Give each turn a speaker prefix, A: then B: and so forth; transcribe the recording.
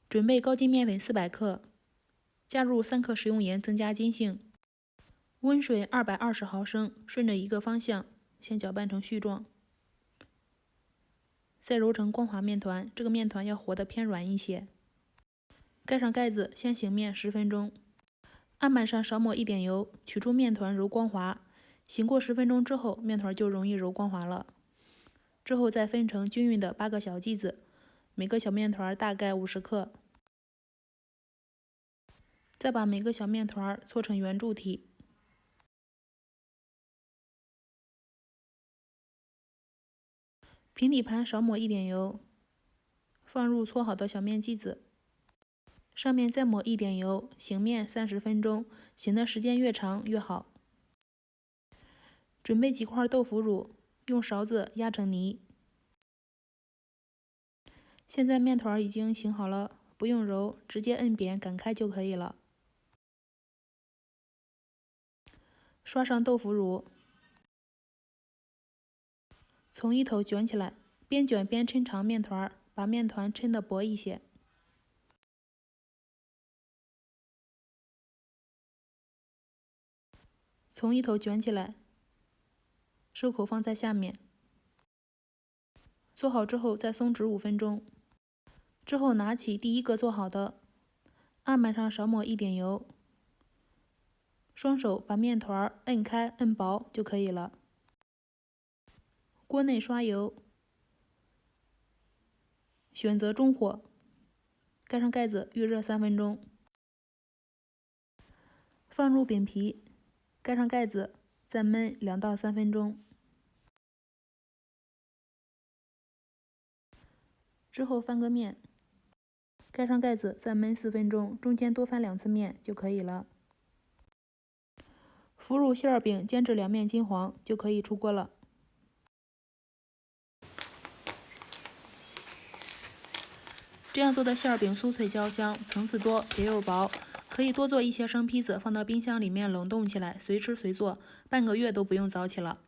A: 准备高筋面粉400克，加入3克食用盐增加筋性，温水220毫升，顺着一个方向先搅拌成絮状，再揉成光滑面团。这个面团要和得偏软一些。盖上盖子，先醒面10分钟。案板上少抹一点油，取出面团揉光滑。醒过10分钟之后，面团就容易揉光滑了。之后再分成均匀的8个小剂子，每个小面团大概50克。再把每个小面团搓成圆柱体。平底盘少抹一点油，放入搓好的小面剂子，上面再抹一点油，醒面30分钟，醒的时间越长越好。准备几块豆腐乳，用勺子压成泥。现在面团已经醒好了，不用揉，直接摁扁擀开就可以了。刷上豆腐乳，从一头卷起来，边卷边抻长面团，把面团抻得薄一些。从一头卷起来，收口放在下面。做好之后再松弛5分钟。之后拿起第一个做好的，案板上少抹一点油，双手把面团摁开摁薄就可以了。锅内刷油，选择中火，盖上盖子预热3分钟。放入饼皮，盖上盖子，再焖2到3分钟。之后翻个面，盖上盖子，再焖4分钟，中间多翻2次面就可以了。腐乳馅儿饼煎至两面金黄就可以出锅了。这样做的馅儿饼酥脆焦香，层次多，皮肉薄，可以多做一些生坯子放到冰箱里面冷冻起来，随吃随做，半个月都不用早起了。